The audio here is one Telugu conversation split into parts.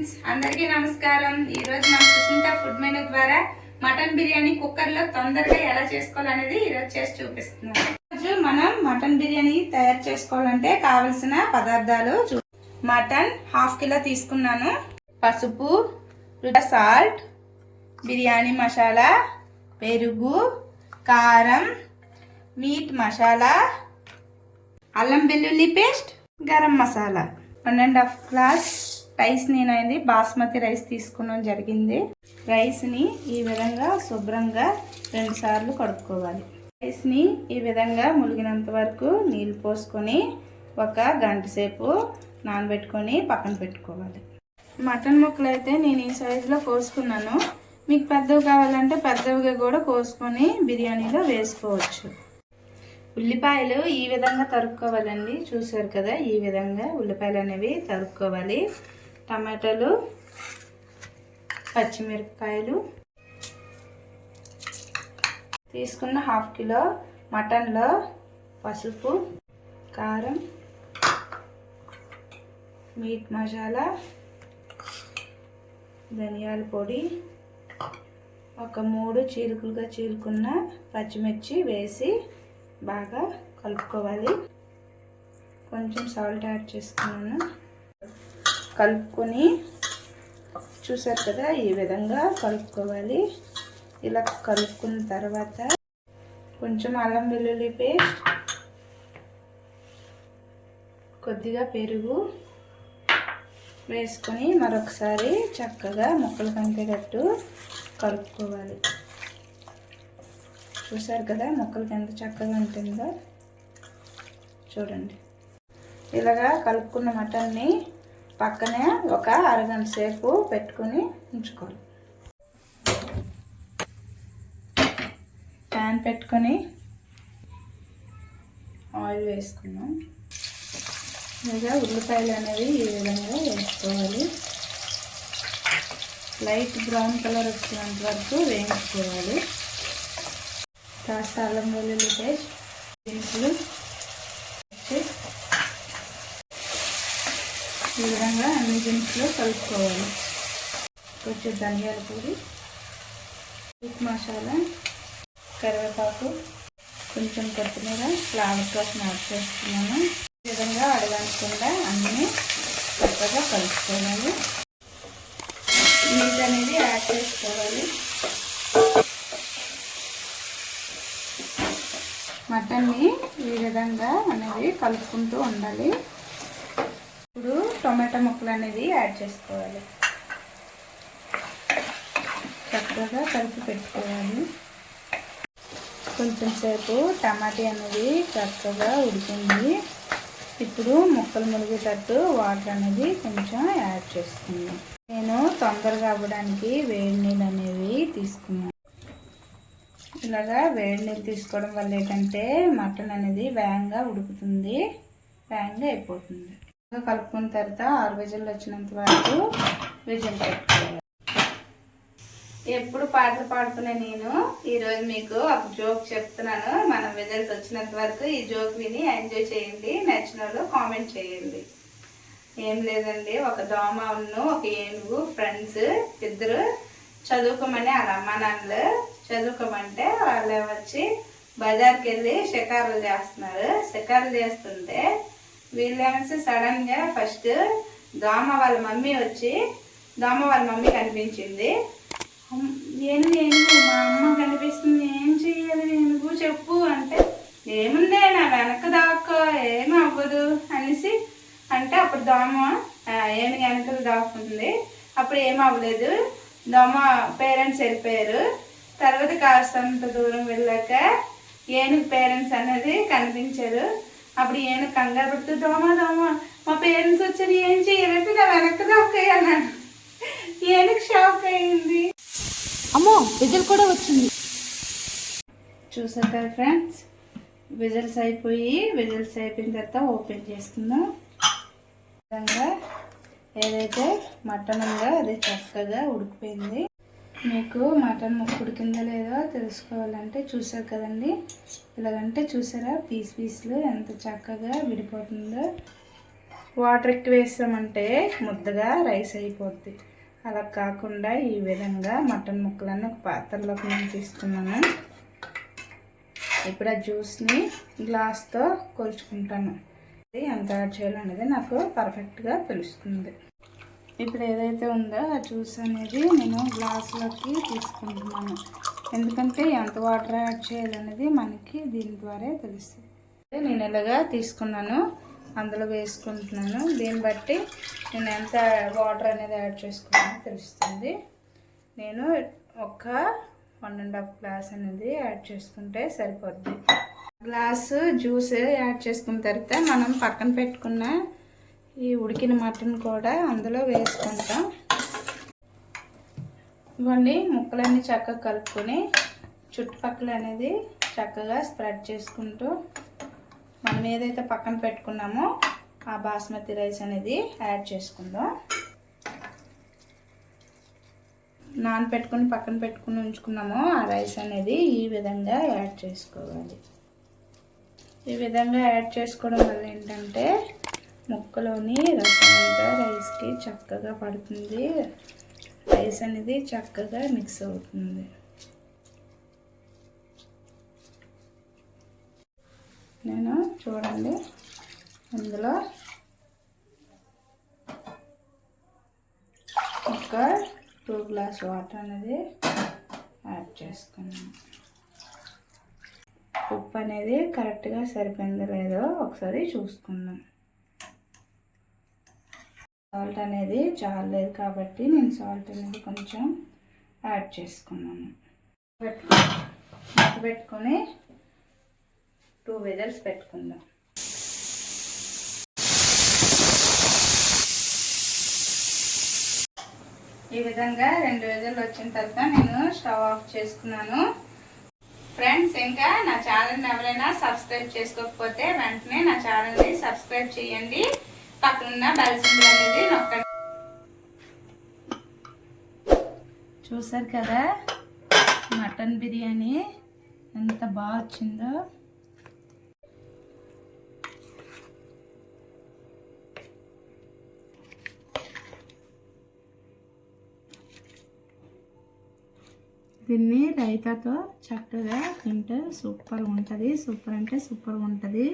ఫ్రెండ్స్, అందరికీ నమస్కారం. ఈరోజు మన సుష్మిత ఫుడ్ మెనూ ద్వారా మటన్ బిర్యానీ కుక్కర్లో తొందరగా ఎలా చేసుకోవాలనేది ఈరోజు చేసి చూపిస్తున్నాను. ఈరోజు మనం మటన్ బిర్యానీ తయారు చేసుకోవాలంటే కావలసిన పదార్థాలు మటన్ 1/2 కిలో తీసుకున్నాను, పసుపు, సాల్ట్, బిర్యానీ మసాలా, పెరుగు, కారం, మీట్ మసాలా, అల్లం వెల్లుల్లి paste, garam masala. 1.5 glass rice నేనైంది బాస్మతి రైస్ తీసుకున్నాం జరిగింది. రైస్ని ఈ విధంగా శుభ్రంగా 2 సార్లు కడుక్కోవాలి. రైస్ని ఈ విధంగా ములిగినంత వరకు నీళ్ళు పోసుకొని 1 గంట సేపు నానబెట్టుకొని పక్కన పెట్టుకోవాలి. మటన్ ముక్కలు అయితే నేను ఈ సైజులో కోసుకున్నాను. మీకు పెద్దవి కావాలంటే పెద్దవిగా కూడా కోసుకొని బిర్యానీలో వేసుకోవచ్చు. ఉల్లిపాయలు ఈ విధంగా తరుక్కోవాలండి. చూసారు కదా, ఈ విధంగా ఉల్లిపాయలు అనేవి తరుక్కోవాలి. టమాటాలు, పచ్చిమిరపకాయలు తీసుకున్న 1/2 కిలో మటన్లో పసుపు, కారం, మీట్ మసాలా, ధనియాల పొడి, 3 చీలికలుగా చీలుకున్న పచ్చిమిర్చి వేసి బాగా కలుపుకోవాలి. కొంచెం సాల్ట్ యాడ్ చేసుకున్నాను. కలుపుకొని చూసారు కదా, ఈ విధంగా కలుపుకోవాలి. ఇలా కలుపుకున్న తర్వాత కొంచెం అల్లం వెల్లుల్లి పేస్ట్, కొద్దిగా పెరుగు వేసుకొని మరొకసారి చక్కగా ముక్కలు కంకేటట్టు కలుపుకోవాలి. చూసారు కదా, ముక్కలకి ఎంత చక్కగా ఉంటుందో చూడండి. ఇలాగా కలుపుకున్న మటన్ని పక్కనే 1 అరగంట సేపు పెట్టుకొని ఉంచుకోవాలి. ప్యాన్ పెట్టుకొని ఆయిల్ వేసుకున్నాం. ఇలాగా ఉల్లిపాయలు అనేవి ఈ విధంగా వేసుకోవాలి. లైట్ బ్రౌన్ కలర్ వచ్చేంత వరకు వేయించుకోవాలి. కాస్త అల్లం వెల్లుల్లి పేస్ట్, దినుసులు ఈ విధంగా అన్ని దినుసులు కలుపుకోవాలి. కొంచెం ధనియాల పొడి, ఉప్పు మసాలా, కరివేపాకు, కొంచెం కొత్తిమీర, ఫ్లేవర్ కోసం యాడ్ చేస్తున్నాను. ఈ విధంగా అడగకుండా అన్నీ చక్కగా కలుపుకోవాలి. నీళ్ళు అనేది యాడ్ చేసుకోవాలి. మటన్ని ఈ విధంగా అనేది కలుపుకుంటూ ఉండాలి. ఇప్పుడు టొమాటో ముక్కలు అనేది యాడ్ చేసుకోవాలి. చక్కగా కలిపి పెట్టుకోవాలి. కొంచెం సేపు టమాటా అనేది చక్కగా ఉడికింది. ఇప్పుడు ముక్కలు మునిగేటట్టు వాటర్ అనేది కొంచెం యాడ్ చేసుకున్నాను. నేను తొందరగా అవ్వడానికి వేడి నీళ్ళు అనేవి తీసుకున్నాను. ఇలాగా వేడి నీళ్ళు తీసుకోవడం వల్ల ఏంటంటే మటన్ అనేది వేగంగా ఉడుకుతుంది, వేగంగా అయిపోతుంది. కలుపుకున్న తర్వాత 6 విజిల్లు వచ్చినంత వరకు విజిల్ పెట్టుకోవాలి. ఎప్పుడు పాటలు పాడుతున్నా నేను ఈరోజు మీకు ఒక జోక్ చెప్తున్నాను. మనం విజిల్స్ వచ్చినంత వరకు ఈ జోక్ విని ఎంజాయ్ చేయండి. నచ్చిన వాళ్ళు కామెంట్ చేయండి. ఏం లేదండి, ఒక దోమ ఒక ఏనుగు ఫ్రెండ్స్ ఇద్దరు చదువుకోమని వాళ్ళ అమ్మ నాన్నలు చదువుకోమంటే వాళ్ళు వచ్చి బజార్కి వెళ్ళి షికారులు చేస్తున్నారు. షికారులు చేస్తుంటే వీళ్ళేమో సడన్గా ఫస్ట్ దోమ వాళ్ళ మమ్మీ కనిపించింది. ఏనుగు మా అమ్మ కనిపిస్తుంది, ఏం చెయ్యాలి ఏనుగు చెప్పు అంటే, ఏముందే నా వెనక దాక్కో ఏమి అవ్వదు అనేసి అంటే అప్పుడు దోమ ఏనుగు వెనకలు దాక్కుంది. అప్పుడు ఏమి అవ్వలేదు. దోమ పేరెంట్స్ వెళ్ళిపోయారు. తర్వాత కాస్తంత దూరం వెళ్ళాక ఏనుగు పేరెంట్స్ అనేది కనిపించారు. అప్పుడు ఏనుగు కంగారు పడుతూ దోమ మా పేరెంట్స్ వచ్చారు, ఏం చేయాలంటే నా వెనక్కి దాక్కయ్యాను. ఏనుగు షాక్ అయింది. అమ్మో, విజిల్ కూడా వచ్చింది. చూసారు కదా ఫ్రెండ్స్, విజిల్స్ అయిపోయిన తర్వాత ఓపెన్ చేసుకుందాం. విధంగా ఏదైతే మటన్ ఉందో అది చక్కగా ఉడికిపోయింది. మీకు మటన్ ముక్క ఉడికిందో లేదో తెలుసుకోవాలంటే చూసారు కదండి, ఇలాగంటే చూసారా పీసులు ఎంత చక్కగా విడిపోతుందో. వాటర్ ఎక్కువ వేసామంటే ముద్దగా రైస్ అయిపోద్ది. అలా కాకుండా ఈ విధంగా మటన్ ముక్కలన్నీ ఒక పాత్రలోకి నేను తీసుకున్నాను. ఇప్పుడు ఆ జ్యూస్ని గ్లాస్తో కొలుచుకుంటాను. ఎంత యాడ్ చేయాలనేది నాకు పర్ఫెక్ట్గా తెలుస్తుంది. ఇప్పుడు ఏదైతే ఉందో ఆ జ్యూస్ అనేది నేను గ్లాసులోకి తీసుకుంటున్నాను. ఎందుకంటే ఎంత వాటర్ యాడ్ చేయాలనేది మనకి దీని ద్వారా తెలుస్తుంది. నేను ఇలాగా తీసుకున్నాను, అందులో వేసుకుంటున్నాను. దీన్ని బట్టి నేను ఎంత వాటర్ అనేది యాడ్ చేసుకున్నానో తెలుస్తుంది. నేను ఒక 1.5 గ్లాస్ అనేది యాడ్ చేసుకుంటే సరిపోద్ది. గ్లాసు జ్యూస్ యాడ్ చేసుకున్న తర్వాత మనం పక్కన పెట్టుకున్న ఈ ఉడికిన మటన్ కూడా అందులో వేసుకుంటాం. ఇవన్నీ ముక్కలన్నీ చక్కగా కలుపుకొని చుట్టుపక్కల అనేది చక్కగా స్ప్రెడ్ చేసుకుంటూ మనం ఏదైతే పక్కన పెట్టుకున్నామో ఆ బాస్మతి రైస్ అనేది యాడ్ చేసుకుందాం. నానబెట్టుకుని పక్కన పెట్టుకుని ఉంచుకున్నామో ఆ రైస్ అనేది ఈ విధంగా యాడ్ చేసుకోవాలి. ఈ విధంగా యాడ్ చేసుకోవడం వల్ల ఏంటంటే ముక్కలోని రసం అంతా రైస్కి చక్కగా పడుతుంది. రైస్ అనేది చక్కగా మిక్స్ అవుతుంది. నేను చూడండి ఇందులో ఒక 2 గ్లాస్ వాటర్ అనేది యాడ్ చేసుకున్నాను. ఉప్పు అనేది కరెక్ట్గా సరిపోయిందో లేదో ఒకసారి చూసుకుందాం. సాల్ట్ అనేది చాలలేదు కాబట్టి నేను సాల్ట్ అనేది కొంచెం యాడ్ చేసుకున్నాను. పెట్టుకొని 2 విజిల్స్ పెట్టుకుందాం. ఈ విధంగా 2 విజిల్లు వచ్చిన తర్వాత నేను స్టవ్ ఆఫ్ చేసుకున్నాను. ఫ్రెండ్స్, ఇంకా నా ఛానల్ని ఎవరైనా సబ్స్క్రైబ్ చేసుకోకపోతే వెంటనే నా ఛానల్ని సబ్స్క్రైబ్ చేయండి. పక్కనున్న బెల్ సింబల్ అనేది నొక్కండి. చూసారు కదా మటన్ బిర్యానీ ఎంత బాగా వచ్చిందో. దీన్ని రైతాతో చక్కగా తింటే సూపర్ ఉంటుంది. సూపర్ అంటే సూపర్ ఉంటుంది.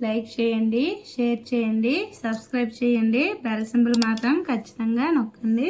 లైక్ చేయండి, షేర్ చేయండి, సబ్స్క్రైబ్ చేయండి, బెల్ సింబల్ మాత్రం ఖచ్చితంగా నొక్కండి.